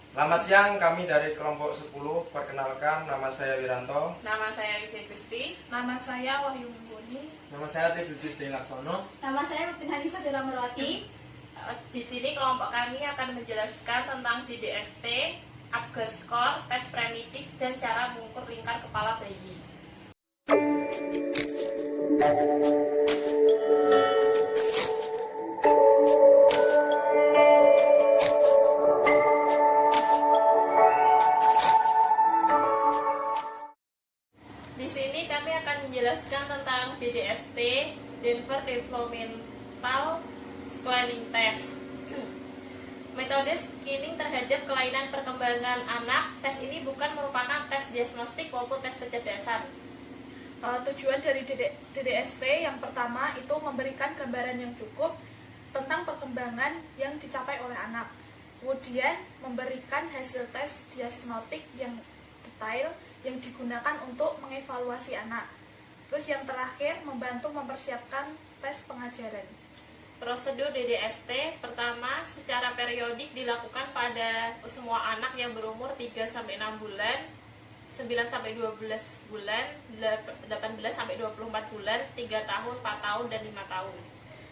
Selamat siang, kami dari kelompok 10. Perkenalkan, nama saya Wiranto. Nama saya Livia Gusti. Nama saya Wahyu Mumpuni. Nama saya Tegusius Laksono. Nama saya Rutin Hanisa Dela Merwati. Di sini kelompok kami akan menjelaskan tentang DDST, Apgar Skor, tes primitif, dan cara mengukur lingkar kepala bayi. Di sini kami akan menjelaskan tentang DDST, Denver Developmental Screening Test. Metode screening terhadap kelainan perkembangan anak. Tes ini bukan merupakan tes diagnostik maupun tes kecerdasan. Tujuan dari DDST yang pertama itu memberikan gambaran yang cukup tentang perkembangan yang dicapai oleh anak. Kemudian memberikan hasil tes diagnostik yang detail yang digunakan untuk mengevaluasi anak. Terus yang terakhir membantu mempersiapkan tes pengajaran. Prosedur DDST pertama secara periodik dilakukan pada semua anak yang berumur 3-6 bulan, 9-12 bulan, 18-24 bulan, 3 tahun, 4 tahun, dan 5 tahun.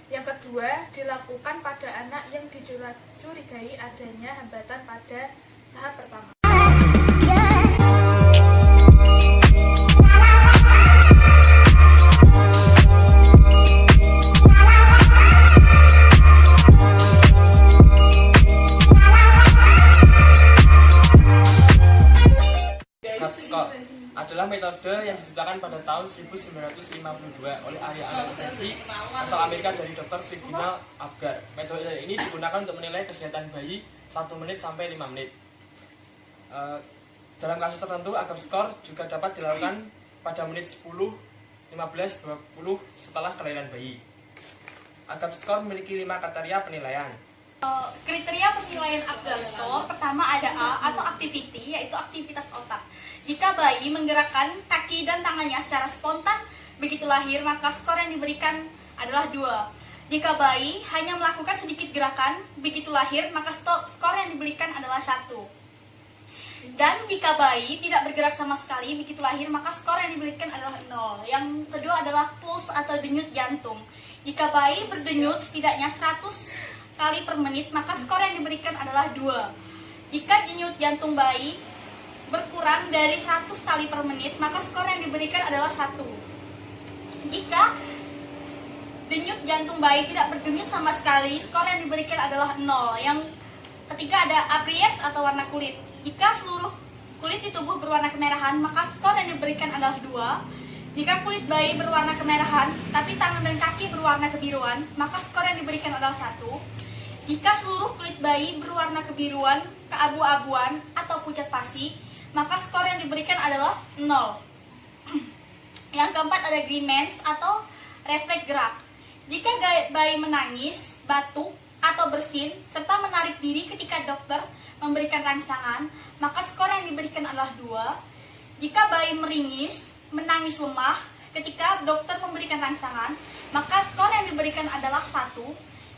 Yang kedua dilakukan pada anak yang dicurigai adanya hambatan pada tahap pertama. Skor adalah metode yang diciptakan pada tahun 1952 oleh ahli anestesi asal Amerika dari Dr. Virginia Apgar. Metode ini digunakan untuk menilai kesehatan bayi 1 menit sampai 5 menit. Dalam kasus tertentu, Apgar skor juga dapat dilakukan pada menit 10, 15, 20 setelah kelahiran bayi. Apgar skor memiliki 5 kriteria penilaian. Kriteria penilaian Apgar Skor pertama ada A atau activity, yaitu aktivitas otak. Jika bayi menggerakkan kaki dan tangannya secara spontan begitu lahir, maka skor yang diberikan adalah 2. Jika bayi hanya melakukan sedikit gerakan begitu lahir, maka skor yang diberikan adalah 1. Dan jika bayi tidak bergerak sama sekali begitu lahir, maka skor yang diberikan adalah 0. Yang kedua adalah pulse atau denyut jantung. Jika bayi berdenyut setidaknya 100 kali per menit, maka skor yang diberikan adalah 2. Jika denyut jantung bayi berkurang dari 100 kali per menit, maka skor yang diberikan adalah 1. Jika denyut jantung bayi tidak berdenyut sama sekali, skor yang diberikan adalah 0. Yang ketiga ada aprees atau warna kulit. Jika seluruh kulit di tubuh berwarna kemerahan, maka skor yang diberikan adalah 2. Jika kulit bayi berwarna kemerahan, tapi tangan dan kaki berwarna kebiruan, maka skor yang diberikan adalah 1. Jika seluruh kulit bayi berwarna kebiruan, keabu-abuan, atau pucat pasi, maka skor yang diberikan adalah 0. Yang keempat ada grimace atau refleks gerak. Jika bayi menangis, batuk, atau bersin, serta menarik diri ketika dokter memberikan rangsangan, maka skor yang diberikan adalah 2. Jika bayi meringis, menangis lemah ketika dokter memberikan rangsangan, maka skor yang diberikan adalah 1.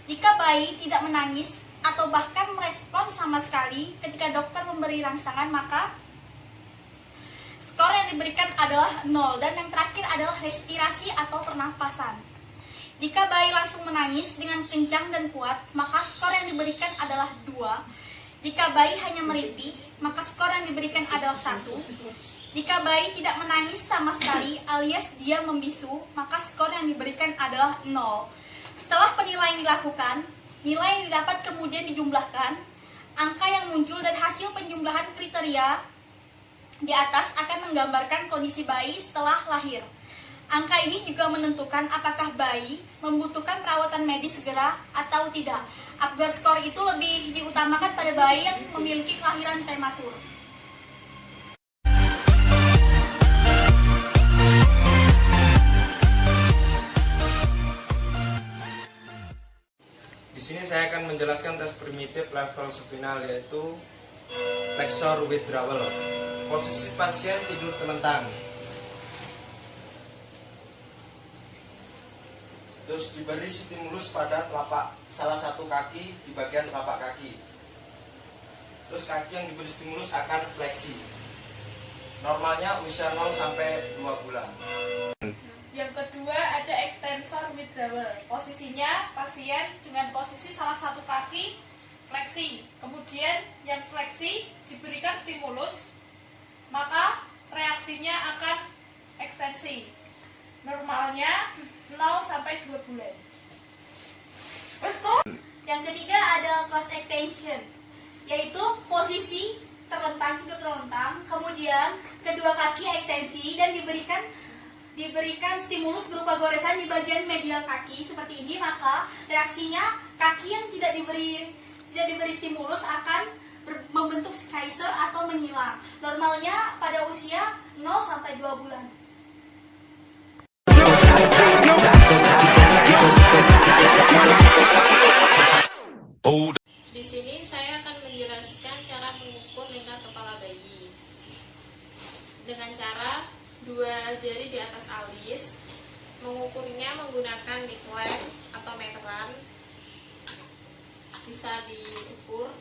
Jika bayi tidak menangis atau bahkan merespon sama sekali ketika dokter memberi rangsangan, maka skor yang diberikan adalah 0. Dan yang terakhir adalah respirasi atau pernapasan. Jika bayi langsung menangis dengan kencang dan kuat, maka skor yang diberikan adalah 2. Jika bayi hanya merintih, maka skor yang diberikan adalah 1. Jika bayi tidak menangis sama sekali alias dia membisu, maka skor yang diberikan adalah 0. Setelah penilaian dilakukan, nilai yang didapat kemudian dijumlahkan. Angka yang muncul dan hasil penjumlahan kriteria di atas akan menggambarkan kondisi bayi setelah lahir. Angka ini juga menentukan apakah bayi membutuhkan perawatan medis segera atau tidak. Apgar skor itu lebih diutamakan pada bayi yang memiliki kelahiran prematur. Di sini saya akan menjelaskan tes primitif level spinal, yaitu flexor withdrawal. Posisi pasien tidur telentang. Terus diberi stimulus pada salah satu kaki di bagian telapak kaki. Terus kaki yang diberi stimulus akan fleksi. Normalnya usia 0 sampai 2 bulan. Yang kedua ada extensor withdrawal. Posisinya pasien dengan posisi salah satu kaki fleksi. Kemudian yang fleksi diberikan stimulus, maka reaksinya akan ekstensi. Normalnya 0 sampai 2 bulan. Yang ketiga ada cross extension, yaitu posisi terlentang, tidur terlentang, kemudian kedua kaki ekstensi dan diberikan stimulus berupa goresan di bagian medial kaki seperti ini, maka reaksinya kaki yang tidak diberi stimulus akan membentuk Kaiser atau menghilang. Normalnya pada usia 0 sampai 2 bulan. Di sini saya akan menjelaskan cara mengukur lingkar kepala bayi dengan cara 2 jari di atas alis. Mengukurnya menggunakan midline atau meteran, bisa diukur.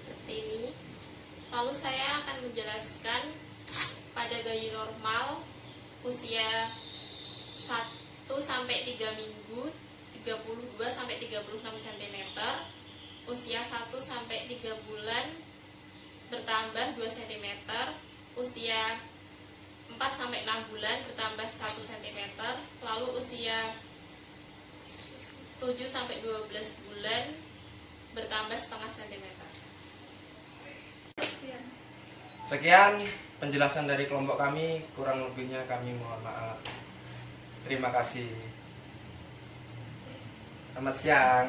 Seperti ini. Lalu saya akan menjelaskan pada bayi normal usia 1 sampai 3 minggu 32 sampai 36 cm, usia 1 sampai 3 bulan bertambah 2 cm, usia 4 sampai 6 bulan bertambah 1 cm, lalu usia 7 sampai 12 bulan bertambah setengah cm. Sekian penjelasan dari kelompok kami, kurang lebihnya kami mohon maaf. Terima kasih. Selamat siang.